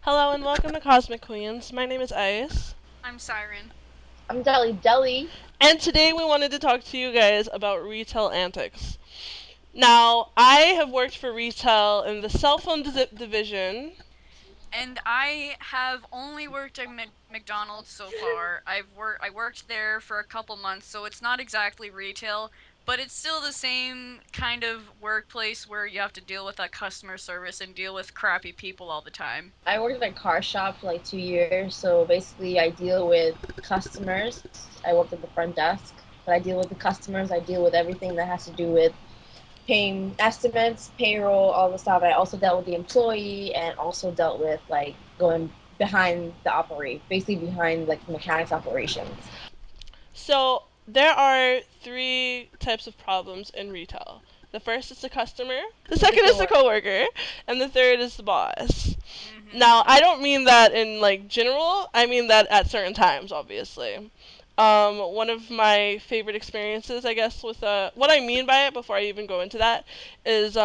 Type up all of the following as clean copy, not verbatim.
Hello and welcome to Cosmic Queens. My name is Ice. I'm Siren. I'm Deli Deli. And today we wanted to talk to you guys about retail antics. Now, I have worked for retail in the cell phone division. And I have only worked at McDonald's so far. I worked there for a couple months, so it's not exactly retail, but it's still the same kind of workplace where you have to deal with that customer service and deal with crappy people all the time. I worked at a car shop for like 2 years, so basically I deal with customers. I worked at the front desk, but I deal with the customers. I deal with everything that has to do with paying estimates, payroll, all the stuff. I also dealt with the employee and also dealt with like going behind the operate, basically behind like mechanics operations. So, there are three types of problems in retail. The first is the customer, the The second is the coworker. coworker, and the third is the boss. Mhm. Now, I don't mean that in like general. I mean that at certain times, obviously. One of my favorite experiences, I guess, with what I mean by it before I even go into that is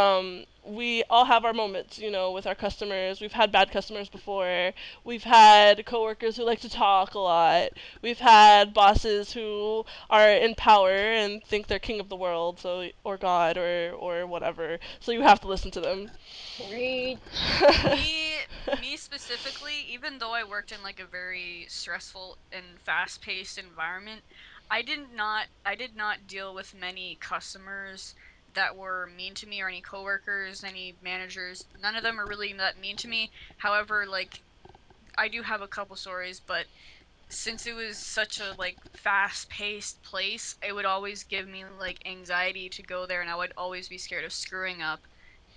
we all have our moments, with our customers. We've had bad customers before. We've had coworkers who like to talk a lot. We've had bosses who are in power and think they're king of the world, so or God or whatever. So you have to listen to them. Preach. Me specifically, even though I worked in like a very stressful and fast-paced environment, I did not deal with many customers that were mean to me or any coworkers, any managers. None of them are really that mean to me. However, like I do have a couple stories, but since it was such a like fast-paced place, it would always give me like anxiety to go there and I would always be scared of screwing up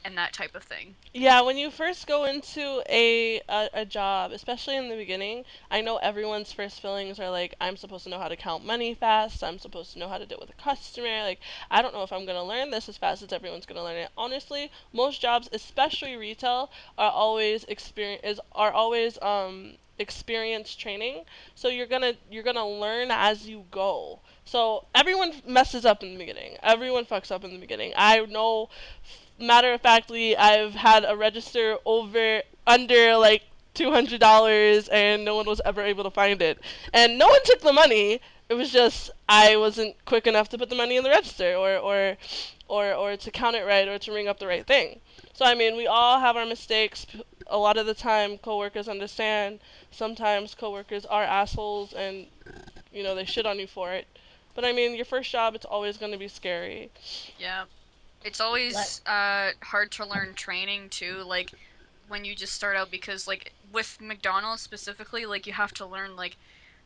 and that type of thing. Yeah, when you first go into a job, especially in the beginning, I know everyone's first feelings are like, I'm supposed to know how to count money fast. I'm supposed to know how to deal with a customer. Like, I don't know if I'm gonna learn this as fast as everyone's gonna learn it. Honestly, most jobs, especially retail, are always experience training. So you're gonna learn as you go. So everyone messes up in the beginning. Everyone fucks up in the beginning. I know. Matter of factly, I've had a register over under like $200, and no one was ever able to find it. And no one took the money. It was just I wasn't quick enough to put the money in the register, or to count it right, or to ring up the right thing. So I mean, we all have our mistakes. A lot of the time, coworkers understand. Sometimes coworkers are assholes, and they shit on you for it. But I mean, your first job, it's always going to be scary. Yeah. It's Let always hard to learn training too, like when you just start out because like with McDonald's specifically, like you have to learn like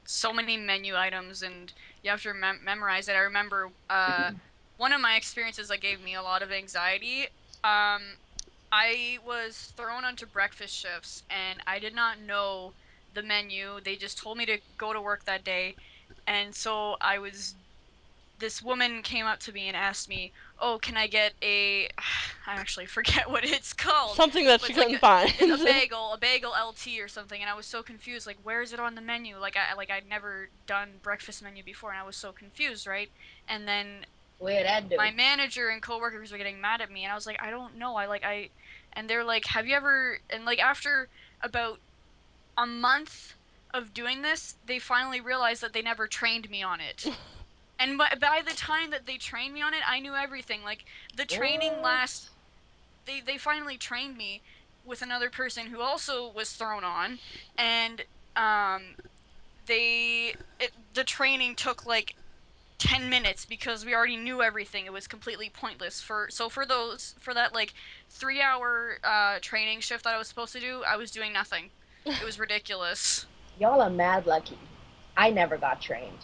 so many menu items and you have to memorize it. I remember one of my experiences that gave me a lot of anxiety. Um I was thrown onto breakfast shifts and I did not know the menu. They just told me to go to work that day. And so this woman came up to me and asked me, "Oh, can I get a I actually forget what it's called, Something that but she it's like couldn't find. a bagel LT or something." And I was so confused, like, "Where is it on the menu?" I'd never done breakfast menu before and I was so confused, right? And then way that do. my manager and coworkers were getting mad at me and I was like, "I don't know. I and they're like, "Have you ever?" And like after about a month of doing this, they finally realized that they never trained me on it. And by the time that they trained me on it, I knew everything. Like the training last, What? they finally trained me with another person who also was thrown on, and um, the training took like 10 minutes because we already knew everything. It was completely pointless for that like 3 hour training shift that I was supposed to do. I was doing nothing. It was ridiculous. Y'all are mad lucky. I never got trained.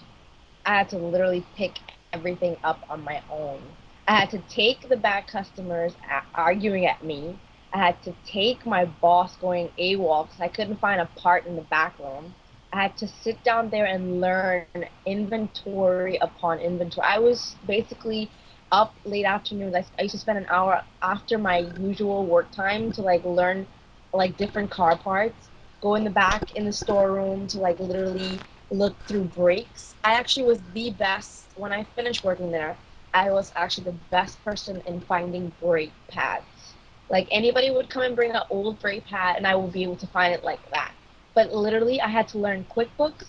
I had to literally pick everything up on my own. I had to take the bad customers arguing at me. I had to take my boss going AWOL because I couldn't find a part in the back room. I had to sit down there and learn inventory upon inventory. I was basically up late afternoons. I used to spend an hour after my usual work time to like learn like different car parts, go in the back in the storeroom to like literally look through breaks. I actually was the best when I finished working there. I was actually the best person in finding brake pads. Like anybody would come and bring an old freight pad, and I would be able to find it like that. But literally, I had to learn QuickBooks.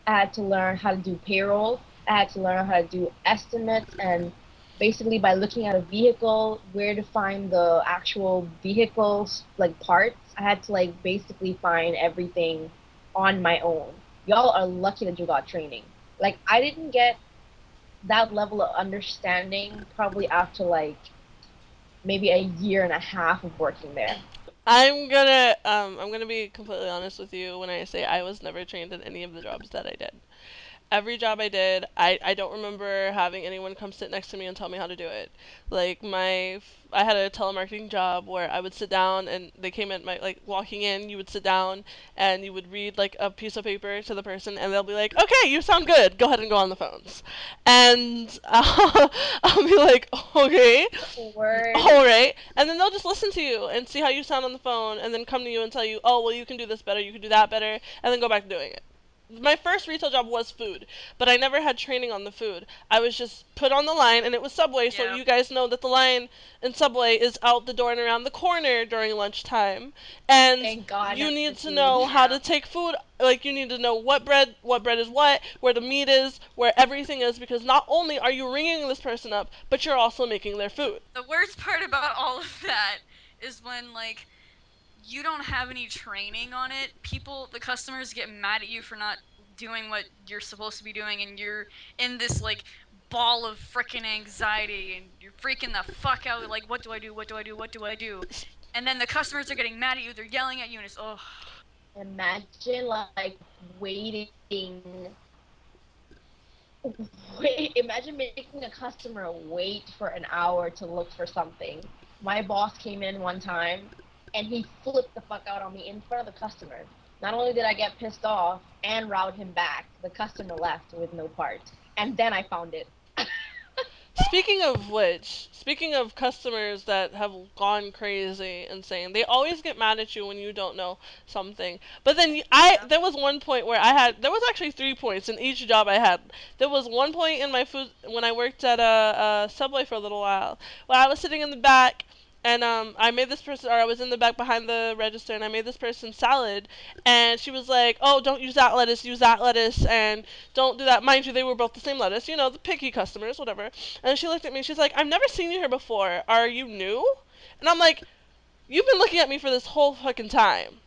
I had to learn how to do payroll. I had to learn how to do estimates, and basically by looking at a vehicle, where to find the actual vehicles like parts. I had to like basically find everything on my own. Y'all are lucky that you got training. Like I didn't get that level of understanding probably after like maybe a year and a half of working there. I'm gonna be completely honest with you when I say I was never trained in any of the jobs that I did. Every job I did, I don't remember having anyone come sit next to me and tell me how to do it. Like I had a telemarketing job where I would sit down and they came in my like walking in, you would sit down and you would read like a piece of paper to the person and they'll be like, "Okay, you sound good. Go ahead and go on the phones." And I'll be like, "Okay." Word. All right, and then they'll just listen to you and see how you sound on the phone, and then come to you and tell you, "Oh, well, you can do this better, you can do that better," and then go back to doing it. My first retail job was food, but I never had training on the food. I was just put on the line, and it was Subway, so Yep. you guys know that the line in Subway is out the door and around the corner during lunchtime, and Thank God, you not need for to food. know how to Yep. take food. Like you need to know what bread is what, where the meat is, where everything is, because not only are you ringing this person up, but you're also making their food. The worst part about all of that is when like you don't have any training on it. The customers get mad at you for not doing what you're supposed to be doing, and you're in this like ball of freaking anxiety, and you're freaking the fuck out. Like, what do I do? What do I do? What do I do? And then the customers are getting mad at you. They're yelling at you, and it's oh. Imagine like waiting. Imagine making a customer wait for an hour to look for something. My boss came in one time and he flipped the fuck out on me in front of the customer. Not only did I get pissed off and route him back, the customer left with no part. And then I found it. Speaking of which, speaking of customers that have gone crazy insane, they always get mad at you when you don't know something. But then Yep. there was one point where there was actually 3 points in each job I had. There was one point in my food when I worked at a Subway for a little while, where I was sitting in the back and I made this person, or I was in the back behind the register, and I made this person salad, and she was like, "Oh, don't use that lettuce, and don't do that." Mind you, they were both the same lettuce, the picky customers, whatever. And she looked at me, she's like, "I've never seen you here before. Are you new?" And I'm like, "You've been looking at me for this whole fucking time.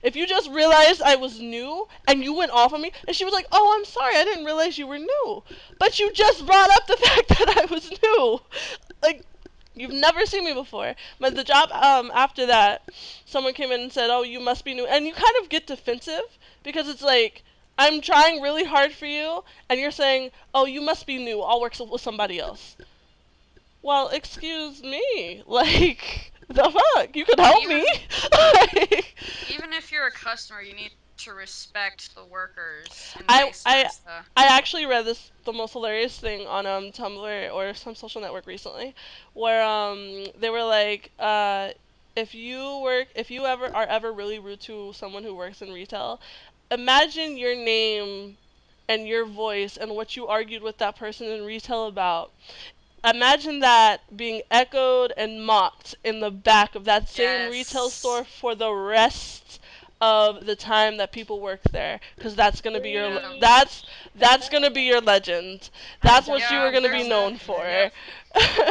If you just realized I was new and you went off on me," and she was like, "Oh, I'm sorry, I didn't realize you were new. But you just brought up the fact that I was new. Like, you've never seen me before." But the job after that, someone came in and said, "Oh, you must be new," and you kind of get defensive because it's like, I'm trying really hard for you, and you're saying, "Oh, you must be new. I'll work with somebody else." Well, excuse me. Like, the fuck? You could help me. Even Like, even if you're a customer, you need to respect the workers and I vice I versa. I actually read the most hilarious thing on Tumblr or some social network recently, where they were like, if you ever are ever really rude to someone who works in retail, imagine your name and your voice and what you argued with that person in retail about. Imagine that being echoed and mocked in the back of that same retail Yes. store for the rest of the time that people work there, because Yep. that's gonna be your legend. I've That's done what you are Yep. gonna be There's a known Yep. for.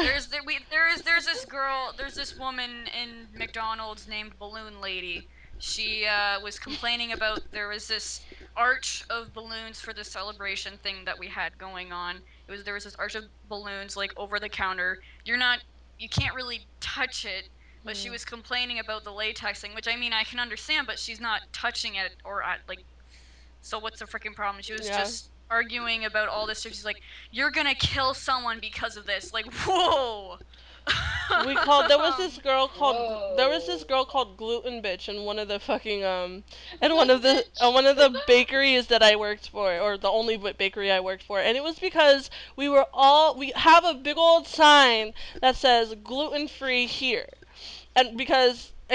There's this girl, there's this woman in McDonald's named Balloon Lady. She was complaining about there was this arch of balloons for the celebration thing that we had going on. There was this arch of balloons like over the counter. You can't really touch it, but she Mm, was complaining about the latex thing, which I mean I can understand, but she's not touching it or at like so what's the freaking problem? She was yeah. just arguing about all this stuff. She's like, "You're gonna kill someone because of this." Like, whoa. We called there was this Whoa. girl called Gluten Bitch in one of the fucking and one of the bakeries that I worked for, or the only bakery I worked for, and it was because we have a big old sign that says gluten free here, and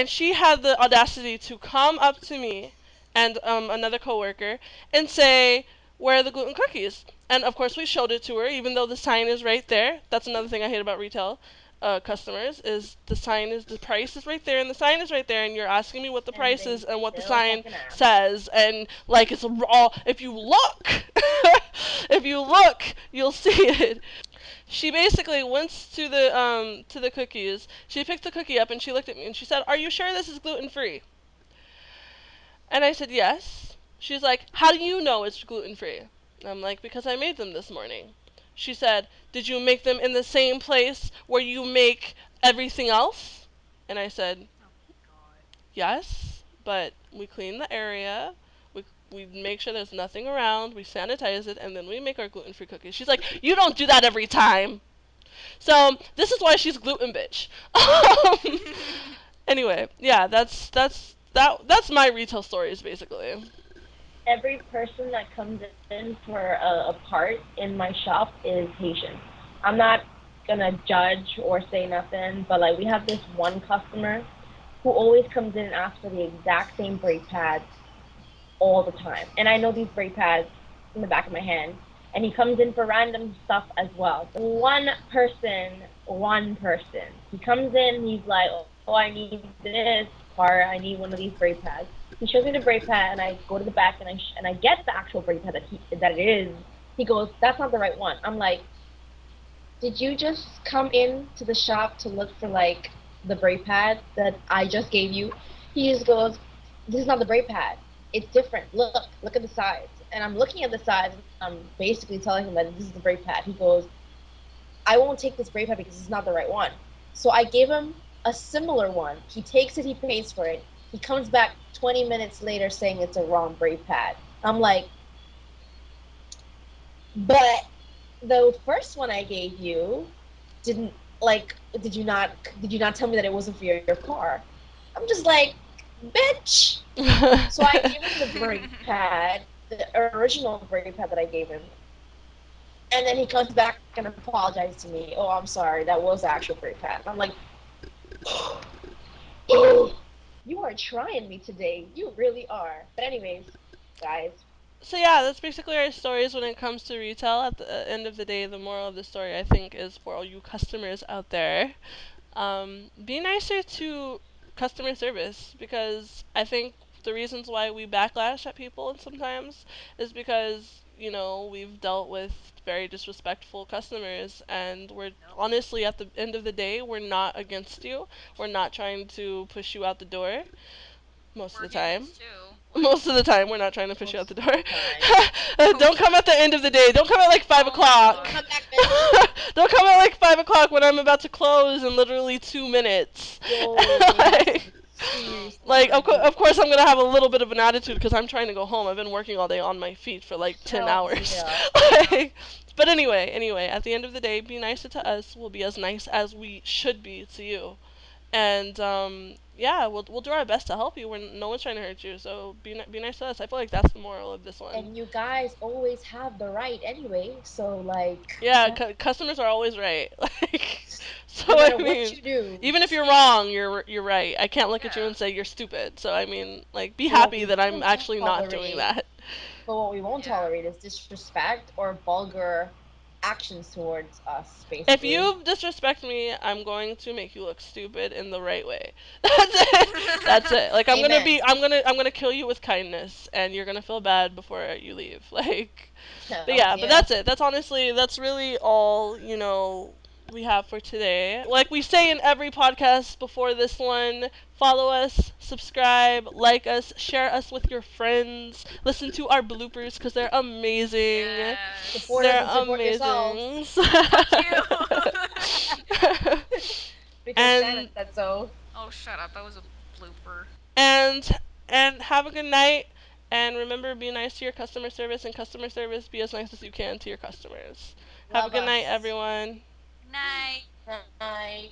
she had the audacity to come up to me and another coworker and say, "Where are the gluten cookies?" And of course we showed it to her, even though the sign is right there. That's another thing I hate about retail. customers is the price is right there and the sign is right there and you're asking me what the And price they is and what the still sign fucking ask. says and like it's all if you look if you look you'll see it. She basically went to the cookies. She picked the cookie up and she looked at me and she said, "Are you sure this is gluten free?" And I said, "Yes." She's like, "How do you know it's gluten free?" I'm like, "Because I made them this morning." She said, "Did you make them in the same place where you make everything else?" And I said, Oh God. "Yes, but we clean the area. We make sure there's nothing around. We sanitize it, and then we make our gluten-free cookies." She's like, "You don't do that every time." So this is why she's gluten bitch. Anyway, yeah, that's my retail stories basically. Every person that comes in for a part in my shop is Haitian. I'm not gonna judge or say nothing, but like we have this one customer who always comes in and asks for the exact same brake pads all the time. And I know these brake pads in the back of my hand. And he comes in for random stuff as well. One person. He comes in, he's like, "Oh, I need this part. I need one of these brake pads." He shows me the brake pad, and I go to the back and I get the actual brake pad that it is. He goes, "That's not the right one." I'm like, "Did you just come in to the shop to look for like the brake pad that I just gave you?" He just goes, "This is not the brake pad. It's different. Look at the sides." And I'm looking at the sides and I'm basically telling him that this is the brake pad. He goes, "I won't take this brake pad because it's not the right one." So I gave him a similar one. He takes it, he pays for it. He comes back 20 minutes later saying it's a wrong brake pad. I'm like, "But the first one I gave you didn't like did you not tell me that it wasn't for your car?" I'm just like, "Bitch." So I give him the brake pad, the original brake pad that I gave him. And then he comes back and apologizes to me. "Oh, I'm sorry, that was the actual brake pad." And I'm like, "You are trying me today. You really are." But anyways, guys, So yeah, that's basically our stories when it comes to retail. At the end of the day, the moral of the story I think is for all you customers out there, be nicer to customer service because I think the reasons why we backlash at people sometimes is because we've dealt with very disrespectful customers and we're Yep. honestly at the end of the day we're not against you. We're not trying to push you out the door most of We're the time. humans too. Like, Most of the time, we're not trying to push you out most the of door. the time. Don't most of come the at the end of the day. Don't come at like five Oh my Don't o'clock. God. come back, bitch. Don't come at like 5 o'clock when I'm about to close in literally 2 minutes. Yo, they have to like, be No. seriously like urgent. of course I'm gonna have a little bit of an attitude because I'm trying to go home. I've been working all day on my feet for like 10 hours. Hell yeah. Yeah. like, but anyway, at the end of the day, be nicer to us. We'll be as nice as we should be to you. And yeah, we'll do our best to help you when no one's trying to hurt you. So be nice to us. I feel like that's the moral of this one. And you guys always have the right anyway, so like, Yeah, customers are always right. Like, so no I matter what mean, you do, even if you're Speak. wrong, you're right. I can't look at you Yeah. and say you're stupid. So I mean, like, be but what happy we that I'm won't actually not doing tolerate, that. but what we won't Yeah. tolerate is disrespect or vulgar actions towards us, If basically. you disrespect me, I'm going to make you look stupid in the right way. That's it. That's it. Like Amen. I'm gonna kill you with kindness, and you're gonna feel bad before you leave. Like, but Hell yeah, but yeah. that's it. That's really all we have for today. Like we say in every podcast before this one, follow us, subscribe, like us, share us with your friends, listen to our bloopers because they're amazing. Support Yes. us They're and support yourselves. amazing. Fuck you. Because Shannon and said so. Oh, shut up. That was a blooper. and and have a good night. And remember, be nice to your customer service, and customer service, be as nice as you can to your customers. Have a Love good night, us. everyone. Good night. Night.